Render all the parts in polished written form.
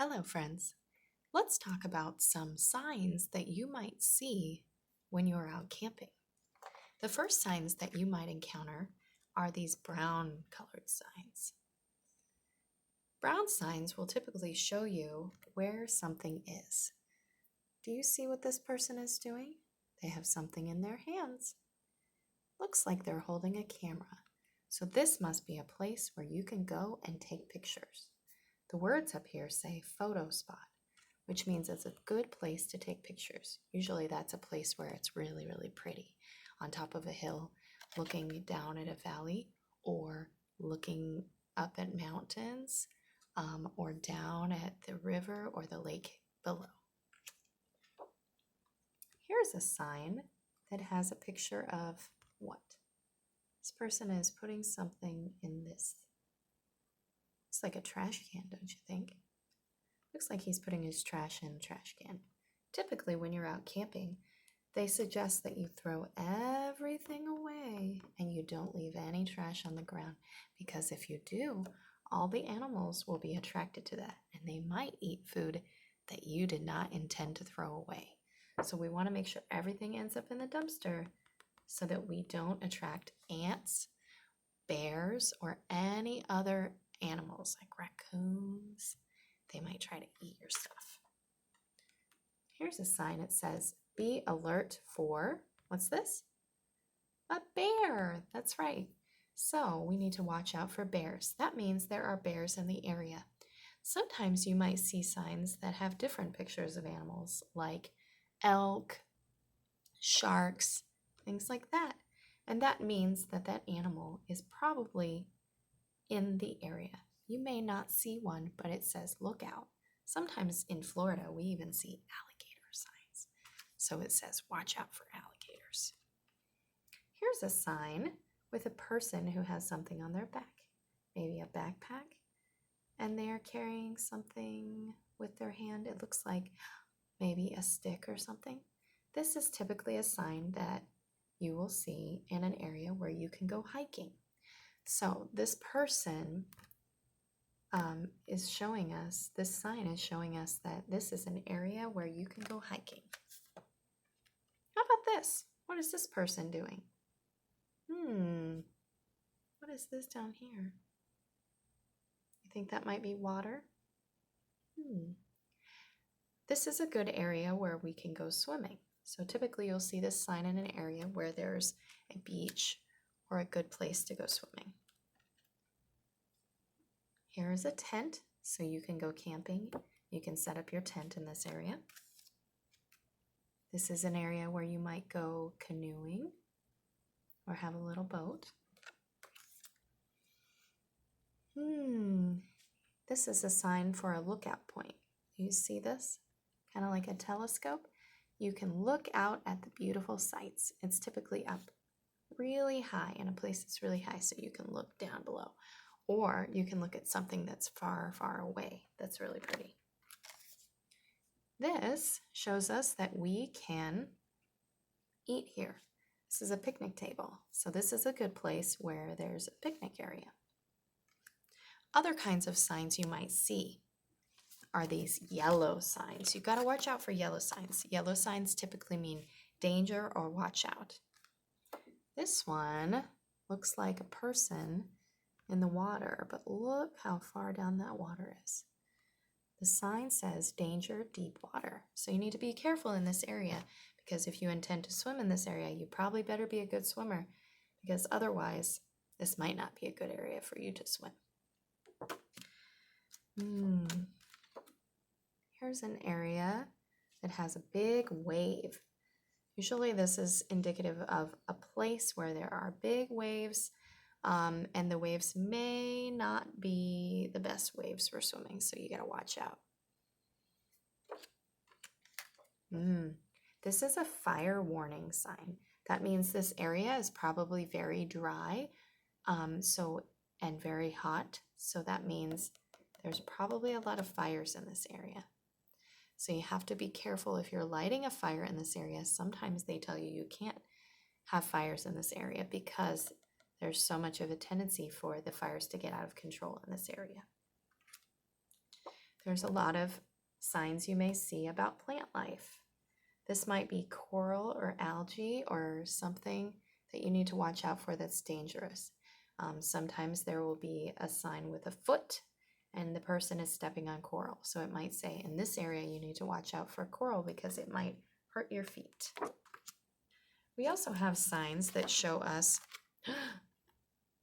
Hello, friends. Let's talk about some signs that you might see when you're out camping. The first signs that you might encounter are these brown colored signs. Brown signs will typically show you where something is. Do you see what this person is doing? They have something in their hands. Looks like they're holding a camera. So this must be a place where you can go and take pictures. The words up here say photo spot, which means it's a good place to take pictures. Usually that's a place where it's really, really pretty, on top of a hill, looking down at a valley, or looking up at mountains, or down at the river or the lake below. Here's a sign that has a picture of what? This person is putting something in this. Looks like a trash can, don't you think? Looks like he's putting his trash in a trash can. Typically, when you're out camping, they suggest that you throw everything away and you don't leave any trash on the ground, because if you do, all the animals will be attracted to that and they might eat food that you did not intend to throw away. So we want to make sure everything ends up in the dumpster so that we don't attract ants, bears, or any other animals like raccoons. They might try to eat your stuff. Here's a sign that says, be alert for, what's this? A bear. That's right. So we need to watch out for bears. That means there are bears in the area. Sometimes you might see signs that have different pictures of animals like elk, sharks, things like that. And that means that that animal is probably in the area. You may not see one, but it says look out. Sometimes in Florida, we even see alligator signs. So it says watch out for alligators. Here's a sign with a person who has something on their back, maybe a backpack, and they are carrying something with their hand. It looks like maybe a stick or something. This is typically a sign that you will see in an area where you can go hiking. So this person is showing us, this sign is showing us that this is an area where you can go hiking. How about this? What is this person doing? What is this down here? You think that might be water? This is a good area where we can go swimming. So typically you'll see this sign in an area where there's a beach or a good place to go swimming. Here is a tent, so you can go camping. You can set up your tent in this area. This is an area where you might go canoeing or have a little boat. This is a sign for a lookout point. Do you see this? Kind of like a telescope. You can look out at the beautiful sights. It's typically up really high in a place that's really high, so you can look down below. Or you can look at something that's far, far away. That's really pretty. This shows us that we can eat here. This is a picnic table. So this is a good place where there's a picnic area. Other kinds of signs you might see are these yellow signs. You've got to watch out for yellow signs. Yellow signs typically mean danger or watch out. This one looks like a person in the water, but look how far down that water is. The sign says danger, deep water. So you need to be careful in this area, because if you intend to swim in this area, you probably better be a good swimmer, because otherwise this might not be a good area for you to swim. Here's an area that has a big wave. Usually this is indicative of a place where there are big waves, and the waves may not be the best waves for swimming, so you gotta watch out. This is a fire warning sign. That means this area is probably very dry, and very hot, so that means there's probably a lot of fires in this area. So you have to be careful if you're lighting a fire in this area. Sometimes they tell you you can't have fires in this area because there's so much of a tendency for the fires to get out of control in this area. There's a lot of signs you may see about plant life. This might be coral or algae or something that you need to watch out for that's dangerous. Sometimes there will be a sign with a foot and the person is stepping on coral. So it might say, in this area, you need to watch out for coral because it might hurt your feet. We also have signs that show us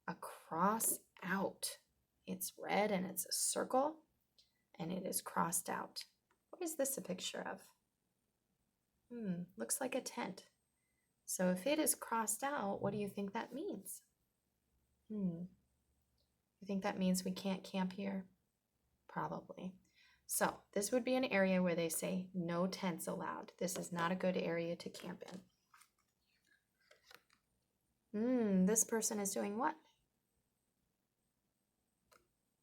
a cross out. It's red and it's a circle and it is crossed out. What is this a picture of? Looks like a tent. So if it is crossed out, what do you think that means? You think that means we can't camp here? Probably. So this would be an area where they say no tents allowed. This is not a good area to camp in. This person is doing what?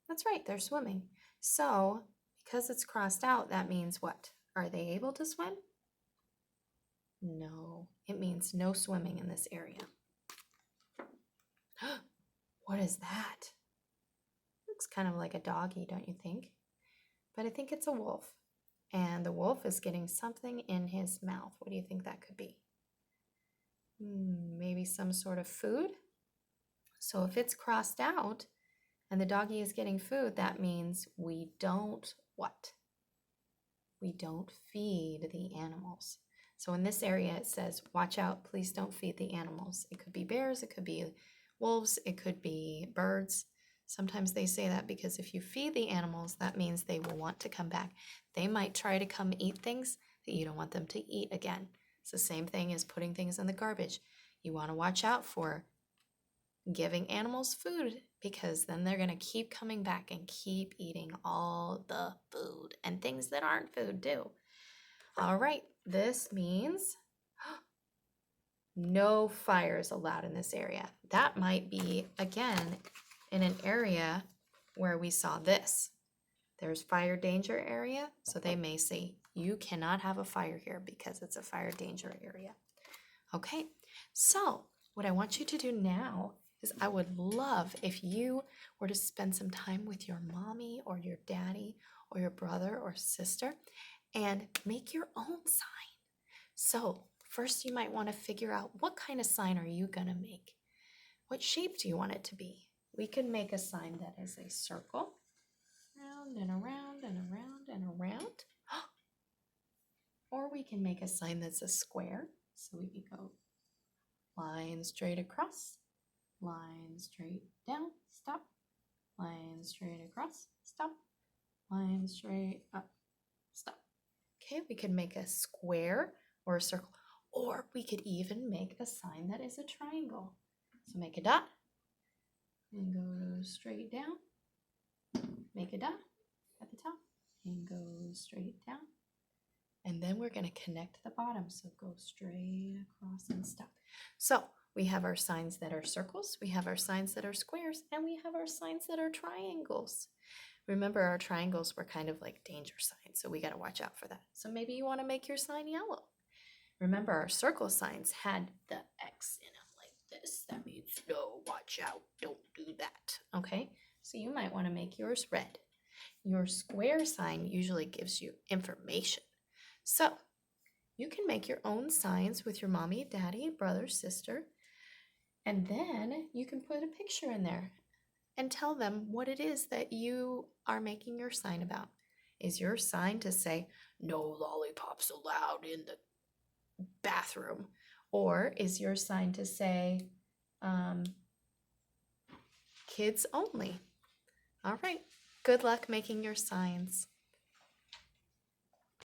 That's right, they're swimming. So because it's crossed out, that means what? Are they able to swim? No, it means no swimming in this area. What is that? Looks kind of like a doggy, don't you think? But I think it's a wolf. And the wolf is getting something in his mouth. What do you think that could be? Maybe some sort of food? So if it's crossed out and the doggy is getting food, that means we don't what? We don't feed the animals. So in this area, it says, watch out, please don't feed the animals. It could be bears, it could be wolves, it could be birds. Sometimes they say that because if you feed the animals, that means they will want to come back. They might try to come eat things that you don't want them to eat again. It's the same thing as putting things in the garbage. You want to watch out for giving animals food because then they're going to keep coming back and keep eating all the food and things that aren't food too. All right, this means no fires allowed in this area. That might be, again, in an area where we saw this. There's fire danger area, so they may say, you cannot have a fire here because it's a fire danger area. Okay, so what I want you to do now is I would love if you were to spend some time with your mommy or your daddy or your brother or sister and make your own sign. So first you might want to figure out what kind of sign are you going to make? What shape do you want it to be? We could make a sign that is a circle, round and around and around and around. Or we can make a sign that's a square. So we could go line straight across, line straight down, stop, line straight across, stop, line straight up, stop. Okay, we could make a square or a circle, or we could even make a sign that is a triangle. So make a dot and go straight down, make a dot at the top and go straight down. And then we're going to connect the bottom. So go straight across and stop. So we have our signs that are circles, we have our signs that are squares, and we have our signs that are triangles. Remember, our triangles were kind of like danger signs, so we got to watch out for that. So maybe you want to make your sign yellow. Remember, our circle signs had the X in them like this. That means no, watch out, don't do that. Okay, so you might want to make yours red. Your square sign usually gives you information. So you can make your own signs with your mommy, daddy, brother, sister, and then you can put a picture in there and tell them what it is that you are making your sign about. Is your sign to say, no lollipops allowed in the bathroom? Or is your sign to say, kids only? All right, good luck making your signs.